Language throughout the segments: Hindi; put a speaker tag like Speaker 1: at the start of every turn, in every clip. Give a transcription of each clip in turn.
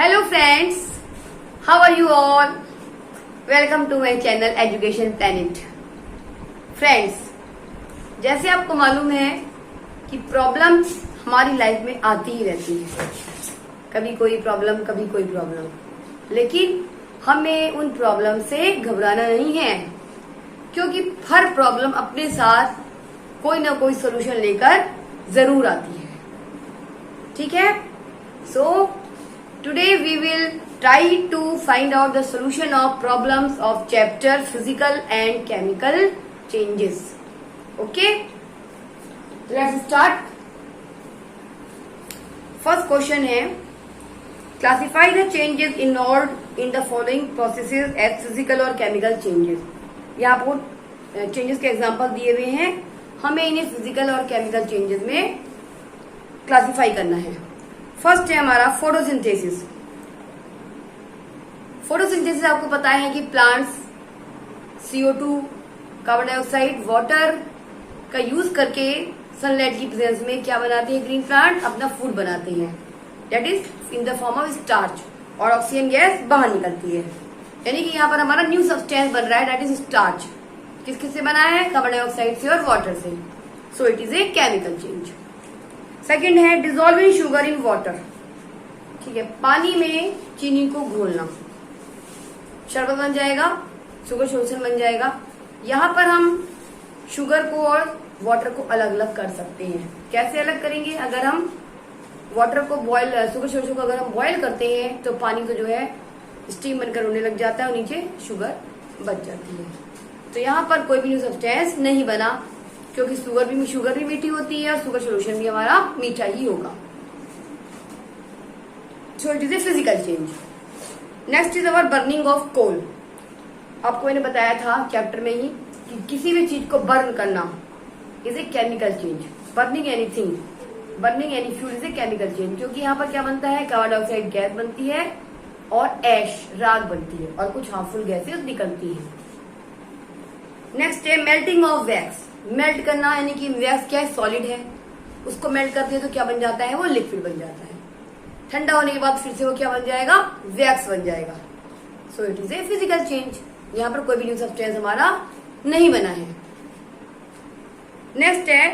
Speaker 1: Hello friends, how are you all? Welcome to my channel Education Planet. Friends, जैसे आपको मालूम है कि प्रॉब्लम्स हमारी लाइफ में आती ही रहती है, कभी कोई प्रॉब्लम, लेकिन हमें उन प्रॉब्लम से घबराना नहीं है, क्योंकि हर प्रॉब्लम अपने साथ कोई ना कोई सोल्यूशन लेकर जरूर आती है। ठीक है? सो today we will try to find out the solution of problems of chapter physical and chemical changes. Okay, let's start. First question है, classify the changes involved in the following processes as physical और chemical changes. यहाँ आपको चेंजेस के एग्जांपल दिए हुए हैं, हमें इन्हें फिजिकल और केमिकल चेंजेस में क्लासिफाई करना है। फर्स्ट है हमारा फोटोसिंथेसिस। फोटोसिंथेसिस आपको पता है कि plants CO2, carbon dioxide, water का यूज करके सनलाइट की प्रेजेंस में क्या बनाते हैं? ग्रीन प्लांट अपना फूड बनाते हैं, that is in the form of starch, और ऑक्सीजन गैस बाहर निकलती है। यानी कि यहाँ पर हमारा न्यू सब्सटेंस बन रहा है, दैट इज स्टार्च। किस से बना है? कार्बन डाइऑक्साइड से और वाटर से। सो it is a chemical change. Second है डिजोल्विंग शुगर इन वाटर। ठीक है, पानी में चीनी को घोलना, शरबत बन जाएगा, शुगर सोल्यूशन बन जाएगा। यहाँ पर हम शुगर को और वाटर को अलग अलग कर सकते हैं। कैसे अलग करेंगे? अगर हम वाटर को बॉयल, शुगर सोल्यूशन को अगर हम बॉयल करते हैं तो पानी को जो है स्टीम बनकर होने लग जाता है और नीचे शुगर बच जाती है। तो यहाँ पर कोई भी न्यू सब्सटेंस नहीं बना, क्योंकि शुगर भी मीठी होती है और शुगर सोल्यूशन भी हमारा मीठा ही होगा। So it is a physical change. Next is our burning of coal. आपको मैंने बताया था चैप्टर में ही कि किसी भी चीज को बर्न करना is a chemical change. Burning anything, burning any fuel is a chemical change, क्योंकि यहाँ पर क्या बनता है? कार्बन डाइऑक्साइड गैस बनती है और ऐश, राख बनती है, और कुछ हार्मफुल गैसेज निकलती है। नेक्स्ट है मेल्टिंग ऑफ वैक्स। मेल्ट करना, यानी कि वैक्स क्या है? सॉलिड है, उसको मेल्ट करते हैं तो क्या बन जाता है? वो लिक्विड बन जाता है। ठंडा होने के बाद फिर से वो क्या बन जाएगा? वैक्स बन जाएगा। सो it is a physical change. यहाँ पर कोई भी न्यू सब्सटेंस हमारा नहीं बना है। नेक्स्ट है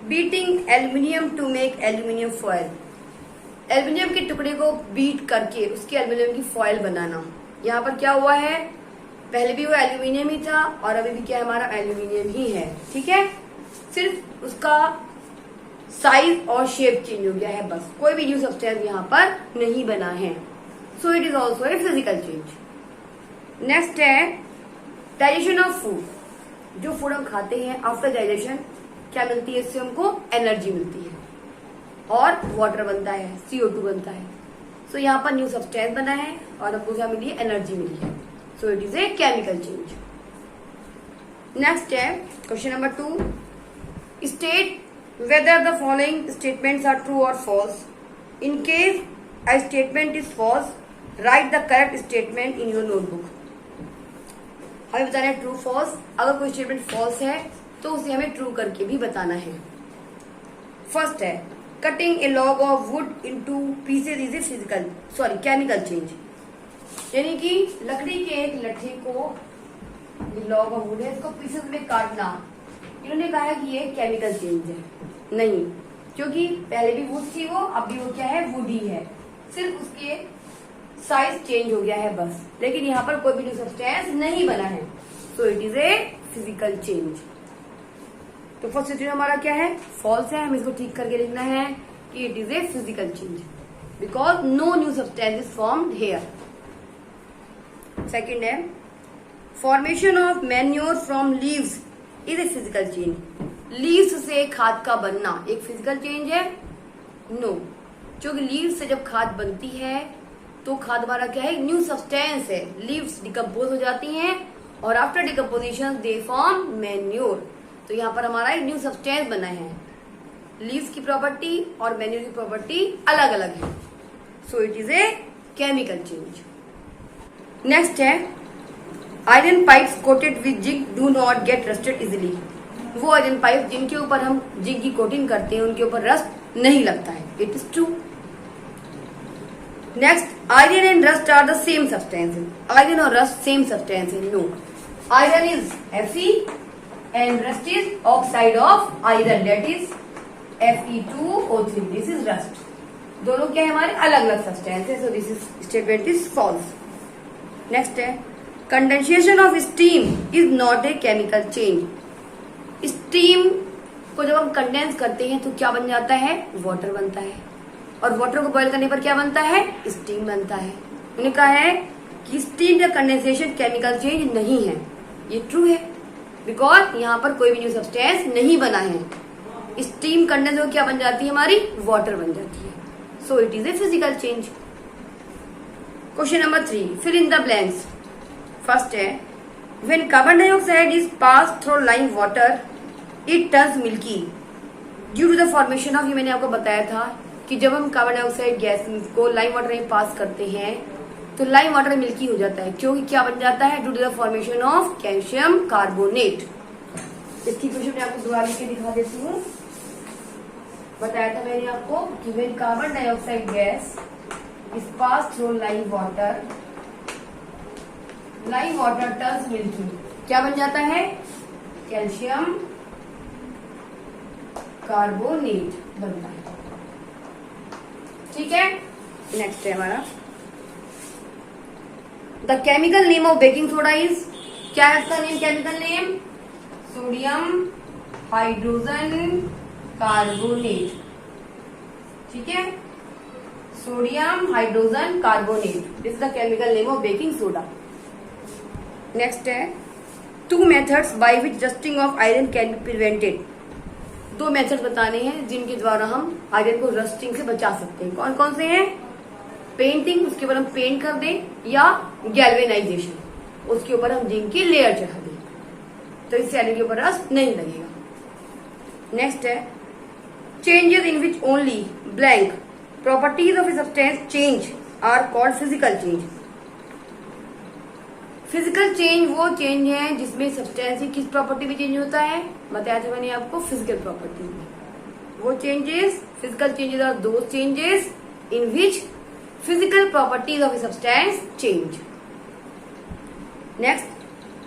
Speaker 1: beating aluminium to make aluminium foil. Aluminium के टुकड़े को बीट करके उसके एल्यूमिनियम की फॉयल बनाना। यहाँ पर क्या हुआ है? पहले भी वो एल्यूमिनियम ही था और अभी भी क्या हमारा एल्यूमिनियम ही है। ठीक है, सिर्फ उसका साइज और शेप चेंज हो गया है, बस। कोई भी न्यू सब्सटेंस यहाँ पर नहीं बना है। So it is also a physical change. Next है डाइजेशन ऑफ फूड। जो फूड हम खाते हैं, आफ्टर डाइजेशन क्या मिलती है? इससे हमको एनर्जी मिलती है और वाटर बनता है, CO2 बनता है। सो यहाँ पर न्यू सब्सटेंस बना है और हमको क्या मिली है? एनर्जी मिली है। So it is a chemical change. Next है question number 2, state whether the following statements are true or false. In case a statement is false, write the correct statement in your notebook. हमें बताना है ट्रू फॉल्स। अगर कोई स्टेटमेंट फॉल्स है तो उसे हमें ट्रू करके भी बताना है। फर्स्ट है cutting A log of would into pieces is a chemical change. यानी कि लकड़ी के एक लट्ठे को, लॉग ऑफ वुड है, इसको पीसेज में काटना, इन्होंने कहा है कि ये केमिकल चेंज है। नहीं, क्योंकि पहले भी वुड थी वो, अब भी वो क्या है? वुड ही है, सिर्फ उसके साइज चेंज हो गया है बस। लेकिन यहाँ पर कोई भी न्यू सब्सटेंस नहीं बना है। So it is a physical change. तो फर्स्ट स्टेटमेंट हमारा क्या है? फॉल्स है। हमें इसको ठीक करके लिखना है कि it is a physical change because no new substance is formed here. Second है formation of manure from leaves is a physical change. Leaves से खाद का बनना एक फिजिकल चेंज है? नो, क्योंकि लीव्स से जब खाद बनती है तो खाद हमारा क्या है? न्यू सब्सटेंस है। लीव्स डिकम्पोज हो जाती हैं और after decomposition they form manure. तो यहाँ पर हमारा एक न्यू सब्सटेंस बना है। लीव्स की प्रॉपर्टी और मैन्योर की प्रॉपर्टी अलग अलग है। So it is a chemical change. Next है iron pipes coated with zinc do not get rusted easily. वो आयरन पाइप जिनके ऊपर हम जिंक की कोटिंग करते हैं उनके ऊपर रस्ट नहीं लगता है। It is true. Next, iron and rust are the same substances. Iron और रस्ट सेम सब्सटेंस है? No. Iron is Fe and rust is oxide of iron, that is Fe2O3. This is rust. दोनों क्या है हमारे अलग अलग सब्सटेंस है, so this is statement is false. Next है, condensation of steam is not a chemical change. Steam को जब हम कंडेंस करते हैं तो क्या बन जाता है? वाटर बनता है, और वाटर को बॉयल करने पर क्या बनता है? स्टीम बनता है। उन्होंने कहा है कि स्टीम का कंडेंसेशन केमिकल चेंज नहीं है। ये ट्रू है, बिकॉज यहाँ पर कोई भी न्यू सब्सटेंस नहीं बना है। स्टीम कंडेंस हो क्या बन जाती है हमारी? वाटर बन जाती है। So it is a physical change. Question number 3, fill in the blanks. First है, when carbon dioxide is pass through lime water it turns milky due to the formation of, ये मैंने आपको बताया था कि जब हम कार्बन डाइऑक्साइड गैस को लाइम वाटर में पास करते हैं तो लाइम वाटर मिल्की हो जाता है, क्योंकि क्या बन जाता है? Due to the formation of calcium carbonate. इसकी क्वेश्चन मैं आपको दोबारा लिख के दिखा देती हूँ। बताया था मैंने आपको कि when carbon dioxide gas is pass through lime water turns milky, क्या बन जाता है? कैल्शियम कार्बोनेट बनता है। ठीक है, नेक्स्ट है हमारा, the chemical name of baking soda is, क्या है इसका name? Chemical name sodium hydrogen carbonate. ठीक है, sodium hydrogen carbonate, this is the chemical name of baking soda. Next है, 2 methods by which rusting of iron can be prevented. 2 method बताने हैं जिनके द्वारा हम आयरन को रस्टिंग से बचा सकते हैं। कौन कौन से हैं? पेंटिंग, उसके ऊपर हम पेंट कर दें, या गैल्वेनाइजेशन, उसके ऊपर हम जिंक की लेयर चढ़ा दें, तो इससे आयरन के ऊपर रस्ट नहीं लगेगा। नेक्स्ट है, changes in which only blank properties of a substance change are called physical change. Physical change वो चेंज है जिसमें सब्सटेंस की किस प्रॉपर्टी में चेंज होता है? बताया था मैंने आपको, फिजिकल प्रॉपर्टी में। वो चेंजेस, फिजिकल चेंजेस आर दो changes in which physical properties of a substance change. Next,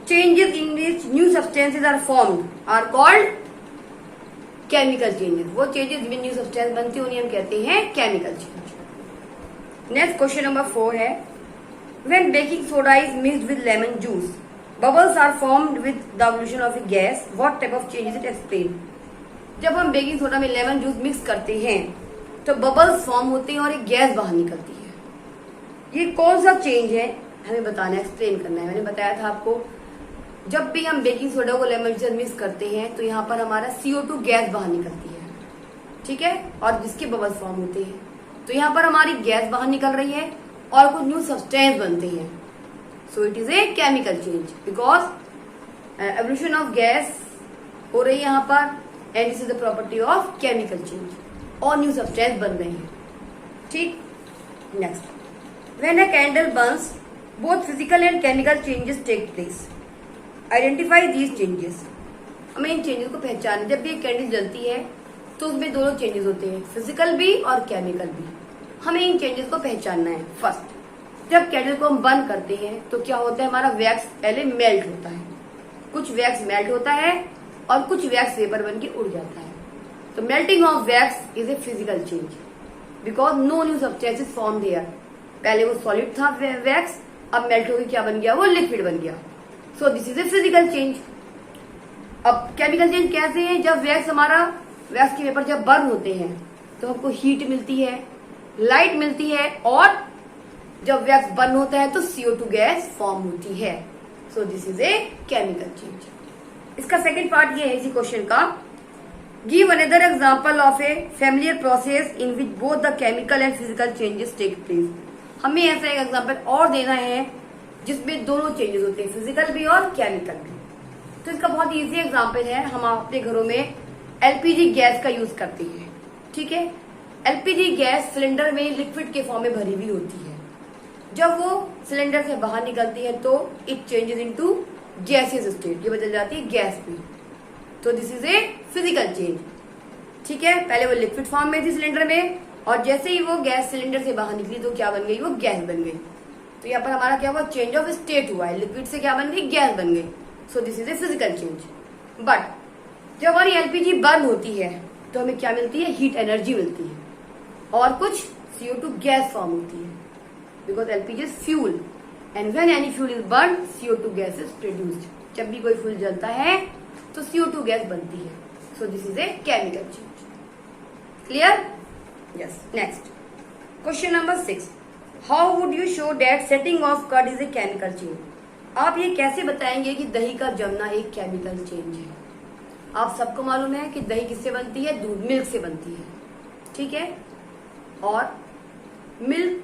Speaker 1: changes in which new substances are formed are called chemical changes. वो changes जिनमें new substance बनती है उन्हें हम कहते हैं chemical change. Next question number 4 है, when baking soda is mixed with lemon juice, bubbles are formed with the evolution of a gas. What type of change is it? Explain. जब हम बेकिंग सोडा में लेमन जूस मिक्स करते हैं तो बबल्स फॉर्म होते हैं और एक गैस बाहर निकलती है। ये कौन सा चेंज है हमें बताना, एक्सप्लेन करना है। मैंने बताया था आपको, जब भी हम बेकिंग सोडा को लेमन जूस मिक्स करते हैं तो यहाँ पर हमारा CO2 गैस बाहर निकलती है, ठीक है, और जिसके बबल्स फॉर्म होते हैं। तो यहाँ पर हमारी गैस बाहर निकल रही है और कुछ न्यू सब्सटेंस बनते हैं। So it is a chemical change because evolution of gas हो रही है यहाँ पर, and this is the property of chemical change, और न्यू सब्सटेंस बन रहे हैं। ठीक, next, when a candle burns both physical and chemical changes take place, identify these changes. हमें इन चेंजेस को पहचान, जब भी एक कैंडल जलती है तो उसमें दोनों चेंजेस होते हैं, फिजिकल भी और केमिकल भी। हमें इन चेंजेस को पहचानना है। फर्स्ट, जब कैंडल को हम बंद करते हैं तो क्या होता है, हमारा वैक्स पहले मेल्ट होता है, कुछ वैक्स मेल्ट होता है और कुछ वैक्स वेपर बन के उड़ जाता है। तो melting of wax is a physical change because no new substances form there. पहले वो सॉलिड था वैक्स, अब मेल्ट होकर क्या बन गया, वो लिक्विड बन गया। सो this is a physical change. अब केमिकल चेंज कैसे है, जब वैक्स हमारा वैक्स के वेपर जब बर्न होते हैं तो हमको हीट मिलती है, लाइट मिलती है, और जब वैक्स बर्न होता है तो CO2 गैस फॉर्म होती है। So this is a chemical change. इसका सेकेंड पार्ट ये है इसी क्वेश्चन का, give another example of a familiar process in which both the chemical and physical changes take place. हमें ऐसा एक एग्जाम्पल और देना है जिसमें दोनों चेंजेस होते हैं, फिजिकल भी और केमिकल भी। तो इसका बहुत इजी एग्जाम्पल है, हम अपने घरों में LPG गैस का यूज करते हैं, ठीक है। LPG गैस सिलेंडर में लिक्विड के फॉर्म में भरी हुई होती है। जब वो सिलेंडर से बाहर निकलती है तो it changes into gaseous state, ये बदल जाती है गैस में। तो this is a physical change, ठीक है। पहले वो लिक्विड फॉर्म में थी सिलेंडर में, और जैसे ही वो गैस सिलेंडर से बाहर निकली तो क्या बन गई, वो गैस बन गई। तो यहाँ पर हमारा क्या हुआ, चेंज ऑफ स्टेट हुआ है, लिक्विड से क्या बन गई, गैस बन गई। सो this is a physical change. But जब हमारी एलपीजी बर्न होती है तो हमें क्या मिलती है, हीट एनर्जी मिलती है और कुछ CO2 गैस फॉर्म होती है, because LPG is fuel and when any fuel is burn CO2 gas is produced. जब भी कोई फ्यूल जलता है तो CO2 गैस बनती है। So this is a chemical change. Clear? Yes. Next question number 6, how would you show that setting of curd is a chemical change? आप ये कैसे बताएंगे कि दही का जमना एक केमिकल चेंज है? आप सबको मालूम है कि दही किससे बनती है, दूध, मिल्क से बनती है, ठीक है। और मिल्क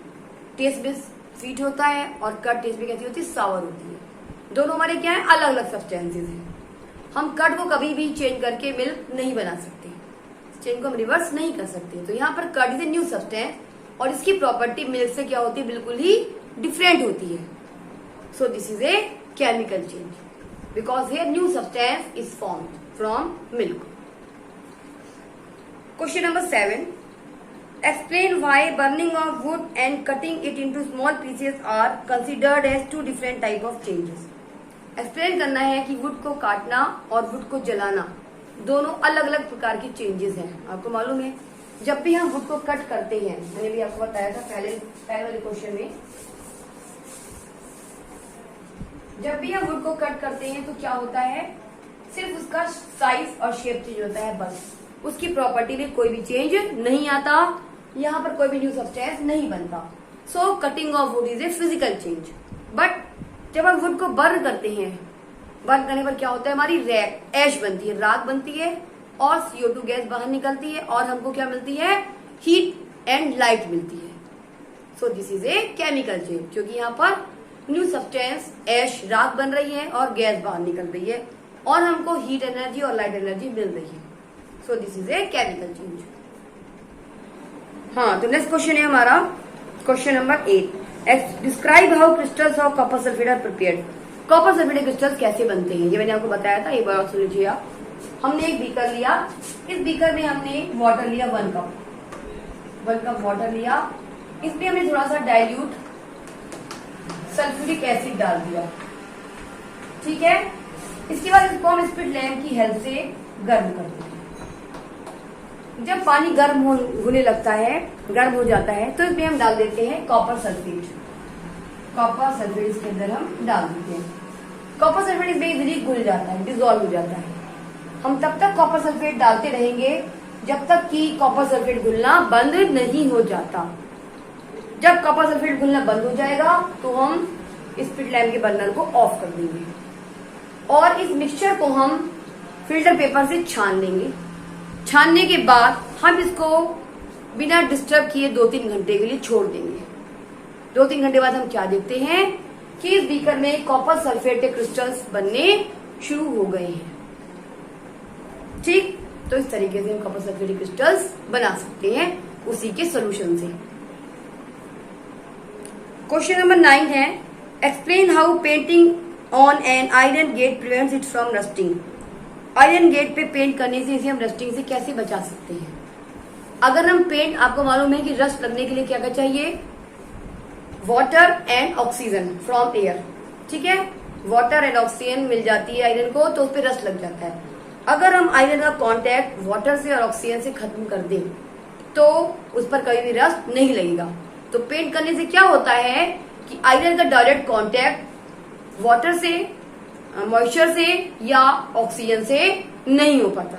Speaker 1: टेस्ट में स्वीट होता है और कर्ड टेस्ट में कैसी होती है, सावर होती है। दोनों हमारे क्या है, अलग अलग सब्सटेंसेज हैं। हम कर्ड को कभी भी चेंज करके मिल्क नहीं बना सकते, चेंज को हम रिवर्स नहीं कर सकते। तो यहाँ पर curd is a new substance और इसकी प्रॉपर्टी मिल्क से क्या होती है, बिल्कुल ही डिफरेंट होती है। So this is a chemical change because here new substance is formed from milk. Question number 7, explain why burning of wood and cutting it into small pieces are considered as two different type of changes। Explain करना है कि वुड को काटना और वुड को जलाना दोनों अलग अलग प्रकार की चेंजेस हैं। आपको मालूम है जब भी हम वुड को कट करते हैं, मैंने भी आपको बताया था पहले वाले क्वेश्चन में, जब भी हम वुड को कट करते हैं तो क्या होता है, सिर्फ उसका साइज और शेप चेंज होता है, बस उसकी प्रॉपर्टी में कोई भी चेंज नहीं आता, यहाँ पर कोई भी न्यू सब्सटेंस नहीं बनता। सो cutting of would is a physical change. But जब हम वुड को बर्न करते हैं, बर्न करने पर क्या होता है, हमारी ऐश बनती है, राख बनती है और CO2 गैस बाहर निकलती है और हमको क्या मिलती है, हीट एंड लाइट मिलती है। So this is a chemical change, क्योंकि यहाँ पर न्यू सब्सटेंस ऐश, राख बन रही है और गैस बाहर निकल रही है और हमको हीट एनर्जी और लाइट एनर्जी मिल रही है। So this is a chemical change. हाँ, तो नेक्स्ट क्वेश्चन है हमारा question number 8, describe how crystals of copper sulphate are prepared. Copper sulphate crystals कैसे बनते हैं, ये मैंने आपको बताया था, एक बार और सुन लीजिए आप। हमने एक बीकर लिया, इस बीकर में हमने वाटर लिया 1 कप वाटर लिया, इसमें हमने थोड़ा सा डाइल्यूट सल्फ्यूरिक एसिड डाल दिया, ठीक है। इसके बाद इसको हम स्पिरिट लैम्प की हेल्प से गर्म कर देंगे। जब पानी गर्म होने लगता है, गर्म हो जाता है, तो इसमें हम डाल देते हैं कॉपर सल्फेट। कॉपर सल्फेट इसके अंदर हम डाल देते हैं। कॉपर सल्फेट इसमें इजीली घुल जाता है, डिजोल्व हो जाता है। हम तब तक कॉपर सल्फेट डालते रहेंगे जब तक कि कॉपर सल्फेट घुलना बंद नहीं हो जाता। जब कॉपर सल्फेट घुलना बंद हो जाएगा तो हम स्पिरिट लैम्प के बर्नर को ऑफ कर देंगे और इस मिक्सचर को हम फिल्टर पेपर से छान लेंगे। छानने के बाद हम इसको बिना डिस्टर्ब किए 2-3 घंटे के लिए छोड़ देंगे। 2-3 घंटे बाद हम क्या देखते हैं कि इस बीकर में कॉपर सल्फेट के क्रिस्टल्स बनने शुरू हो गए हैं, ठीक। तो इस तरीके से हम कॉपर सल्फेट के क्रिस्टल्स बना सकते हैं उसी के सोल्यूशन से। क्वेश्चन नंबर 9 है, explain how painting on an iron gate prevents it from rusting. Iron gate पे पेंट करने से इसे हम रस्टिंग से कैसे बचा सकते हैं। अगर हम पेंट, आपको मालूम है कि रस्ट लगने के लिए क्या क्या चाहिए, water and oxygen from air, ठीक है। वाटर एंड ऑक्सीजन मिल जाती है आयरन को तो उस पर रस्ट लग जाता है। अगर हम आयरन का कांटेक्ट वाटर से और ऑक्सीजन से खत्म कर दें तो उस पर कभी भी रस्ट नहीं लगेगा। तो पेंट करने से क्या होता है कि आयरन का डायरेक्ट कांटेक्ट वाटर से, मॉइस्चर से या ऑक्सीजन से नहीं हो पाता,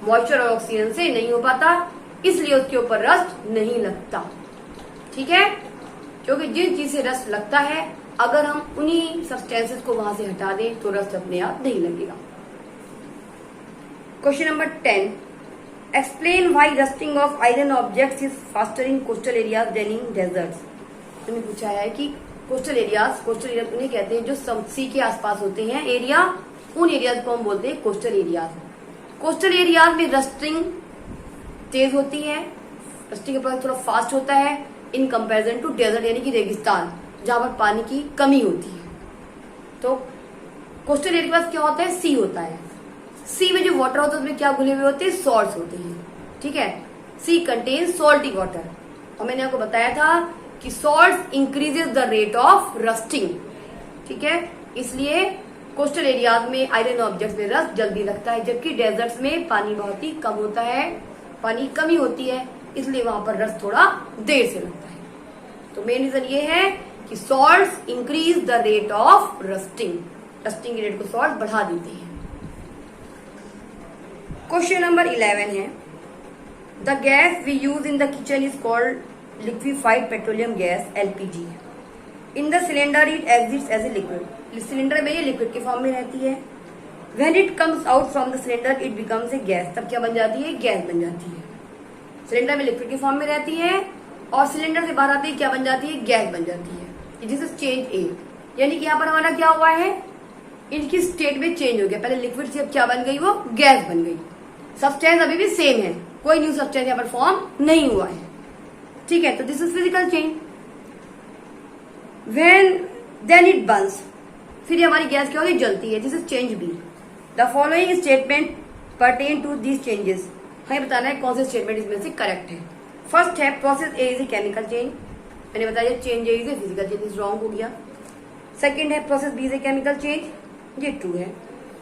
Speaker 1: मॉइस्चर और ऑक्सीजन से नहीं हो पाता, इसलिए उसके ऊपर रस्ट नहीं लगता, ठीक है। क्योंकि जिस चीज से रस्ट लगता है, अगर हम उन्हीं सब्सटेंसेस को वहां से हटा दें तो रस्ट अपने आप नहीं लगेगा। Question number 10, explain why rusting of iron objects is faster in coastal areas than in deserts. मैंने पूछा है कि कोस्टल एरियाज उन्हें कहते हैं जो सी के आसपास होते हैं एरिया, उन एरियाज को हम बोलते हैं कोस्टल एरियाज। कोस्टल एरियाज में रस्टिंग तेज होती है, रस्टिंग का प्रोसेस थोड़ा फास्ट होता है इन कंपैरिजन टू डेजर्ट यानी कि रेगिस्तान जहां पर पानी की कमी होती है। तो कोस्टल एरिया के पास क्या होता है, सी होता है। सी में जो वाटर होता है उसमें क्या घुले हुए होते हैं, सॉल्ट्स होते हैं, ठीक है। सी कंटेन सॉल्टी वाटर। और मैंने आपको बताया था कि salt increases the rate of rusting, ठीक है। इसलिए कोस्टल एरियाज में आयरन ऑब्जेक्ट्स में रस्ट जल्दी लगता है, जबकि डेजर्ट्स में पानी बहुत ही कम होता है, पानी कमी होती है, इसलिए वहां पर रस्ट थोड़ा देर से लगता है। तो मेन रीजन ये है कि salts increase the rate of rusting, rusting की रेट को सॉल्ट बढ़ा देते हैं। क्वेश्चन नंबर 11 है, the gas we use in the kitchen is called liquefied petroleum gas LPG। In the cylinder it exists as a liquid. Cylinder में ये लिक्विड के फॉर्म में रहती है। When it comes out from the cylinder it becomes a gas. तब क्या बन जाती है? गैस बन जाती है। सिलेंडर में लिक्विड के फॉर्म में रहती है और सिलेंडर से बाहर आते ही क्या बन जाती है? गैस बन जाती है। दिस इज चेंज ए, यानी कि यहाँ पर हमारा क्या हुआ है? इनकी स्टेट में चेंज हो गया। पहले लिक्विड से अब क्या बन गई? वो गैस बन गई। सब्सटेंस अभी भी सेम है, कोई न्यू सब्सटेंस यहाँ पर फॉर्म नहीं हुआ है, ठीक है। तो this is physical change. When then it burns, फिर हमारी गैस क्या होगी? जलती है। This is change B. The following statement pertain to these changes. हमें बताना है कौन से स्टेटमेंट इसमें से करेक्ट है। फर्स्ट है process A is a chemical change. मैंने बताया change A is a physical change, is wrong हो गया। सेकंड है process B is a chemical change, ये ट्रू है।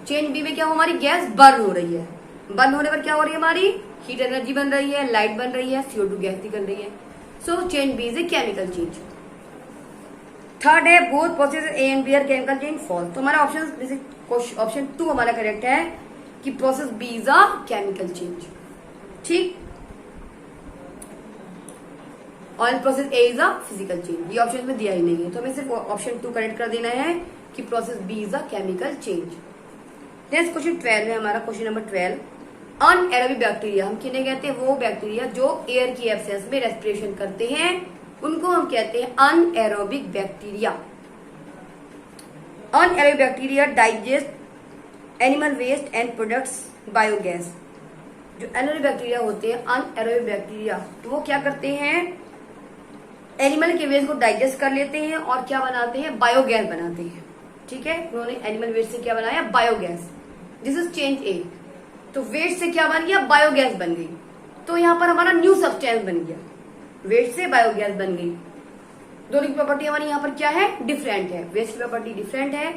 Speaker 1: चेंज बी में क्या हो? हमारी गैस बर्न हो रही है। बर्न होने पर क्या हो रही है? हमारी हीट एनर्जी बन रही है, लाइट बन रही है, CO2 गैस निकल रही है। So change B is a chemical change. Third है both process A and B are chemical change, false. तो हमारा ऑप्शन 2 हमारा करेक्ट है कि process B is a chemical change, ठीक। और process A is a physical change, ये ऑप्शन में दिया ही नहीं है, तो हमें सिर्फ ऑप्शन 2 करेक्ट कर देना है कि process B is a chemical change. Next question 12 है हमारा, क्वेश्चन नंबर 12। अनएरोबिक बैक्टीरिया हम किन्हें कहते हैं? वो बैक्टीरिया जो एयर की एब्सेंस में रेस्पिरेशन करते हैं उनको हम कहते हैं anaerobic bacteria. Anaerobic bacteria digest animal waste and products biogas. जो एनारोबिक बैक्टीरिया होते हैं, अनएरोबिक बैक्टीरिया, तो वो क्या करते हैं? एनिमल के वेस्ट को डाइजेस्ट कर लेते हैं और क्या बनाते हैं? बायोगैस बनाते हैं, ठीक है। उन्होंने एनिमल वेस्ट से क्या बनाया? बायोगैस। दिस इज चेंज ए। तो वेस्ट से क्या बन गया? बायोगैस बन गई। तो यहाँ पर हमारा न्यू सब्सटेंस बन गया, वेस्ट से बायोगैस बन गई। दोनों की प्रॉपर्टी हमारी यहाँ पर क्या है? डिफरेंट है। वेस्ट की प्रॉपर्टी डिफरेंट है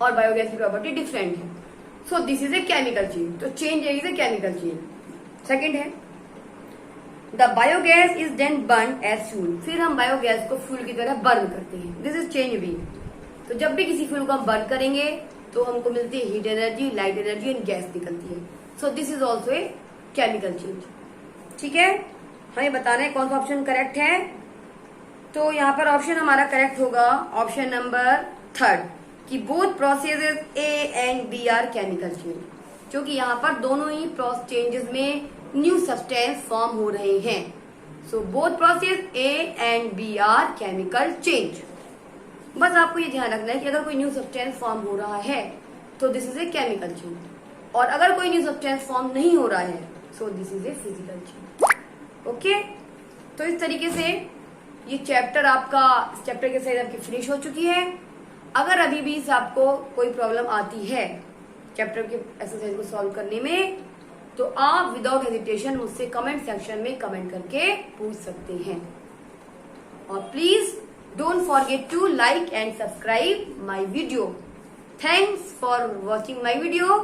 Speaker 1: और बायोगैस की प्रॉपर्टी डिफरेंट है। So this is a chemical change. तो change A is a chemical change. Second है the biogas is then burn as fuel. फिर हम बायोगैस को फ्यूल की तरह बर्न करते हैं। This is change B. तो जब भी किसी फ्यूल को हम बर्न करेंगे तो हमको मिलती है heat energy, light energy and gas निकलती है। So this is also a chemical change, ठीक है। हमें बताना है कौन सा ऑप्शन करेक्ट है। तो यहाँ पर ऑप्शन हमारा करेक्ट होगा ऑप्शन नंबर 3 कि both processes A and B are chemical change, क्योंकि यहाँ पर दोनों ही प्रोसेस चेंजेस में न्यू सब्सटेंस फॉर्म हो रहे हैं। So both process A and B are chemical change. बस आपको ये ध्यान रखना है कि अगर कोई न्यू सब्सटेंस फॉर्म हो रहा है तो this is a chemical change, और अगर कोई न्यू सब्सटेंस फॉर्म नहीं हो रहा है so this is a physical change. Okay, तो इस तरीके से ये चैप्टर आपका, इस चैप्टर के साथ आपकी फिनिश हो चुकी है। अगर अभी भी से आपको कोई प्रॉब्लम आती है चैप्टर के एक्सरसाइज को सॉल्व करने में, तो आप विदाउट हेजिटेशन मुझसे कमेंट सेक्शन में कमेंट करके पूछ सकते हैं। और please don't forget to like and subscribe my video. Thanks for watching my video.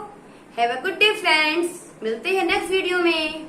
Speaker 1: Have a good day friends. मिलते हैं नेक्स्ट वीडियो में।